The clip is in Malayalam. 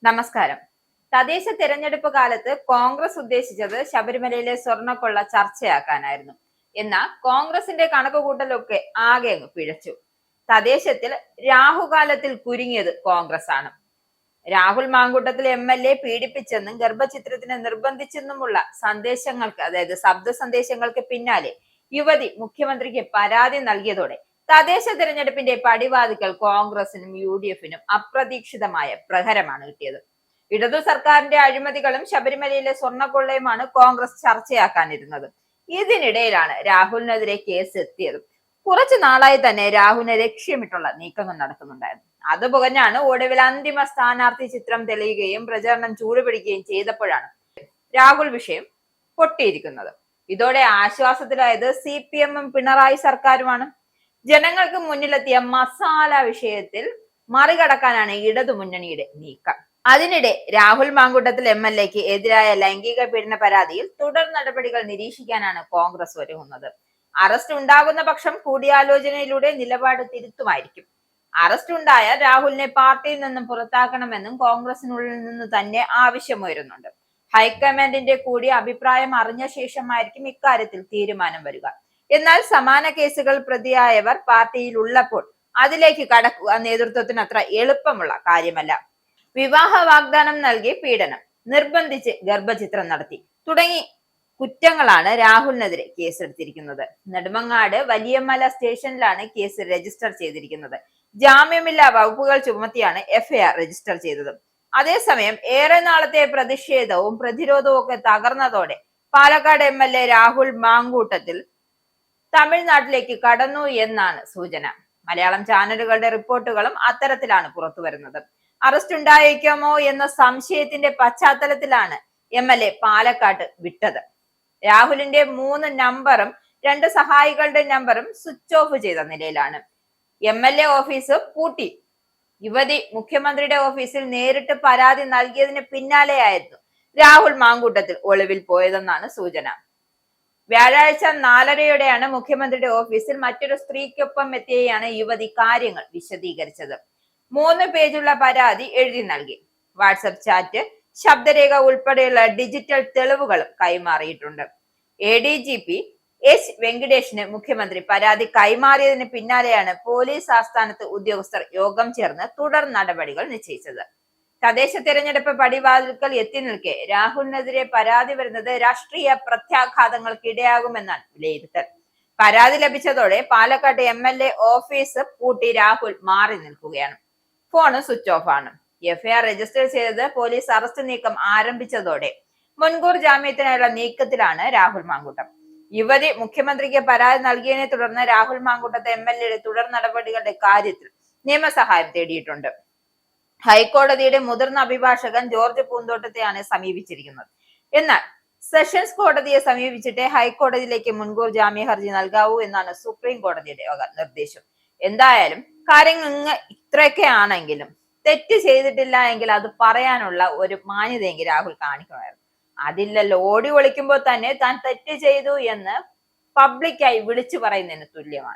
നമസ്കാരം. തദ്ദേശ തെരഞ്ഞെടുപ്പ് കാലത്ത് കോൺഗ്രസ് ഉദ്ദേശിച്ചത് ശബരിമലയിലെ സ്വർണ്ണക്കൊള്ള ചർച്ചയാക്കാനായിരുന്നു. എന്നാൽ കോൺഗ്രസിന്റെ കണക്കുകൂട്ടലൊക്കെ ആകെ അങ്ങ് പിഴച്ചു. തദ്ദേശത്തിൽ രാഹുകാലത്തിൽ കുരുങ്ങിയത് കോൺഗ്രസ് ആണ്. രാഹുൽ മാങ്കൂട്ടത്തിൽ MLA പീഡിപ്പിച്ചെന്നും ഗർഭചിത്രത്തിന് നിർബന്ധിച്ചെന്നുമുള്ള സന്ദേശങ്ങൾക്ക്, അതായത് ശബ്ദ സന്ദേശങ്ങൾക്ക് പിന്നാലെ യുവതി മുഖ്യമന്ത്രിക്ക് പരാതി നൽകിയതോടെ തദ്ദേശ തെരഞ്ഞെടുപ്പിന്റെ പടിവാതിക്കൽ കോൺഗ്രസിനും UDFനും അപ്രതീക്ഷിതമായ പ്രഹരമാണ് കിട്ടിയത്. ഇടതു സർക്കാരിന്റെ അഴിമതികളും ശബരിമലയിലെ സ്വർണ്ണക്കൊള്ളയുമാണ് കോൺഗ്രസ് ചർച്ചയാക്കാനിരുന്നത്. ഇതിനിടയിലാണ് രാഹുലിനെതിരെ കേസ് എത്തിയത്. കുറച്ചു നാളായി തന്നെ രാഹുലിനെ ലക്ഷ്യമിട്ടുള്ള നീക്കങ്ങൾ നടക്കുന്നുണ്ടായിരുന്നു. അത് പുകഞ്ഞാണ് ഒടുവിൽ അന്തിമ സ്ഥാനാർത്ഥി ചിത്രം തെളിയുകയും പ്രചരണം ചൂടുപിടിക്കുകയും ചെയ്തപ്പോഴാണ് രാഹുൽ വിഷയം പൊട്ടിയിരിക്കുന്നത്. ഇതോടെ ആശ്വാസത്തിലായത് CPM-ഉം പിണറായി സർക്കാരുമാണ്. ജനങ്ങൾക്ക് മുന്നിലെത്തിയ മസാല വിഷയത്തിൽ മറികടക്കാനാണ് ഇടതുമുന്നണിയുടെ നീക്കം. അതിനിടെ രാഹുൽ മാങ്കൂട്ടത്തിൽ MLAക്ക് എതിരായ ലൈംഗിക പീഡന പരാതിയിൽ തുടർ നടപടികൾ നിരീക്ഷിക്കാനാണ് കോൺഗ്രസ് ഒരുങ്ങുന്നത്. അറസ്റ്റ് ഉണ്ടാകുന്ന പക്ഷം കൂടിയാലോചനയിലൂടെ നിലപാട് തിരുത്തുമായിരിക്കും. അറസ്റ്റ് ഉണ്ടായ രാഹുലിനെ പാർട്ടിയിൽ നിന്നും പുറത്താക്കണമെന്നും കോൺഗ്രസിനുള്ളിൽ നിന്ന് തന്നെ ആവശ്യമുയരുന്നുണ്ട്. ഹൈക്കമാൻഡിന്റെ കൂടി അഭിപ്രായം അറിഞ്ഞ ശേഷമായിരിക്കും ഇക്കാര്യത്തിൽ തീരുമാനം വരിക. എന്നാൽ സമാന കേസുകൾ പ്രതിയായവർ പാർട്ടിയിൽ ഉള്ളപ്പോൾ അതിലേക്ക് കടക്കുക നേതൃത്വത്തിന് അത്ര എളുപ്പമുള്ള കാര്യമല്ല. വിവാഹ വാഗ്ദാനം നൽകി പീഡനം, നിർബന്ധിച്ച് ഗർഭചിത്രം നടത്തി തുടങ്ങി കുറ്റങ്ങളാണ് രാഹുലിനെതിരെ കേസെടുത്തിരിക്കുന്നത്. നെടുമങ്ങാട് വലിയമല സ്റ്റേഷനിലാണ് കേസ് രജിസ്റ്റർ ചെയ്തിരിക്കുന്നത്. ജാമ്യമില്ലാ വകുപ്പുകൾ ചുമത്തിയാണ് FIR രജിസ്റ്റർ ചെയ്തത്. അതേസമയം ഏറെ നാളത്തെ പ്രതിഷേധവും പ്രതിരോധവും ഒക്കെ തകർന്നതോടെ പാലക്കാട് MLA രാഹുൽ മാങ്കൂട്ടത്തിൽ തമിഴ്നാട്ടിലേക്ക് കടന്നു എന്നാണ് സൂചന. മലയാളം ചാനലുകളുടെ റിപ്പോർട്ടുകളും അത്തരത്തിലാണ് പുറത്തു വരുന്നത്. അറസ്റ്റ് ഉണ്ടായേക്കുമോ എന്ന സംശയത്തിന്റെ പശ്ചാത്തലത്തിലാണ് MLA പാലക്കാട്ട് വിട്ടത്. രാഹുലിന്റെ 3 നമ്പറും 2 സഹായികളുടെ നമ്പറും സ്വിച്ച് ഓഫ് ചെയ്ത നിലയിലാണ്. MLA ഓഫീസ് പൂട്ടി. യുവതി മുഖ്യമന്ത്രിയുടെ ഓഫീസിൽ നേരിട്ട് പരാതി നൽകിയതിന് പിന്നാലെയായിരുന്നു രാഹുൽ മാങ്കൂട്ടത്തിൽ ഒളിവിൽ പോയതെന്നാണ് സൂചന. വ്യാഴാഴ്ച 4:30യോടെയാണ് മുഖ്യമന്ത്രിയുടെ ഓഫീസിൽ മറ്റൊരു സ്ത്രീക്കൊപ്പം എത്തിയാണ് യുവതി കാര്യങ്ങൾ വിശദീകരിച്ചത്. 3 പേജുള്ള പരാതി എഴുതി നൽകി. വാട്സപ്പ് ചാറ്റ്, ശബ്ദരേഖ ഉൾപ്പെടെയുള്ള ഡിജിറ്റൽ തെളിവുകളും കൈമാറിയിട്ടുണ്ട്. ADGP H വെങ്കിടേഷിന് മുഖ്യമന്ത്രി പരാതി കൈമാറിയതിന് പിന്നാലെയാണ് പോലീസ് ആസ്ഥാനത്ത് ഉദ്യോഗസ്ഥർ യോഗം ചേർന്ന് തുടർ നടപടികൾ നിശ്ചയിച്ചത്. തദ്ദേശ തെരഞ്ഞെടുപ്പ് പടിവാതിൽക്കൽ എത്തി നിൽക്കെ രാഹുലിനെതിരെ പരാതി വരുന്നത് രാഷ്ട്രീയ പ്രത്യാഘാതങ്ങൾക്കിടയാകുമെന്നാണ് വിലയിരുത്തൽ. പരാതി ലഭിച്ചതോടെ പാലക്കാട് MLA ഓഫീസ് പൂട്ടി രാഹുൽ മാറി നിൽക്കുകയാണ്. ഫോണ് സ്വിച്ച് ഓഫ് ആണ്. FIR രജിസ്റ്റർ ചെയ്തത് പോലീസ് അറസ്റ്റ് നീക്കം ആരംഭിച്ചതോടെ മുൻകൂർ ജാമ്യത്തിനായുള്ള നീക്കത്തിലാണ് രാഹുൽ മാങ്കൂട്ടം. യുവതി മുഖ്യമന്ത്രിക്ക് പരാതി നൽകിയതിനെ തുടർന്ന് രാഹുൽ മാങ്കൂട്ടത്തെ MLAയുടെ തുടർ നടപടികളുടെ കാര്യത്തിൽ നിയമസഹായം തേടിയിട്ടുണ്ട്. ഹൈക്കോടതിയുടെ മുതിർന്ന അഭിഭാഷകൻ ജോർജ് പൂന്തോട്ടത്തെയാണ് സമീപിച്ചിരിക്കുന്നത്. എന്നാൽ സെഷൻസ് കോടതിയെ സമീപിച്ചിട്ട് ഹൈക്കോടതിയിലേക്ക് മുൻകൂർ ജാമ്യ ഹർജി നൽകാവൂ എന്നാണ് സുപ്രീം കോടതിയുടെ നിർദ്ദേശം. എന്തായാലും കാര്യങ്ങൾ ഇത്രയൊക്കെ ആണെങ്കിലും തെറ്റ് ചെയ്തിട്ടില്ല എങ്കിൽ അത് പറയാനുള്ള ഒരു മാന്യതയെങ്കിൽ രാഹുൽ കാണിക്കണമായിരുന്നു. അതില്ലല്ലോ. ഓടി ഒളിക്കുമ്പോൾ തന്നെ താൻ തെറ്റ് ചെയ്തു എന്ന് പബ്ലിക്കായി വിളിച്ചു പറയുന്നതിന് തുല്യമാണ്.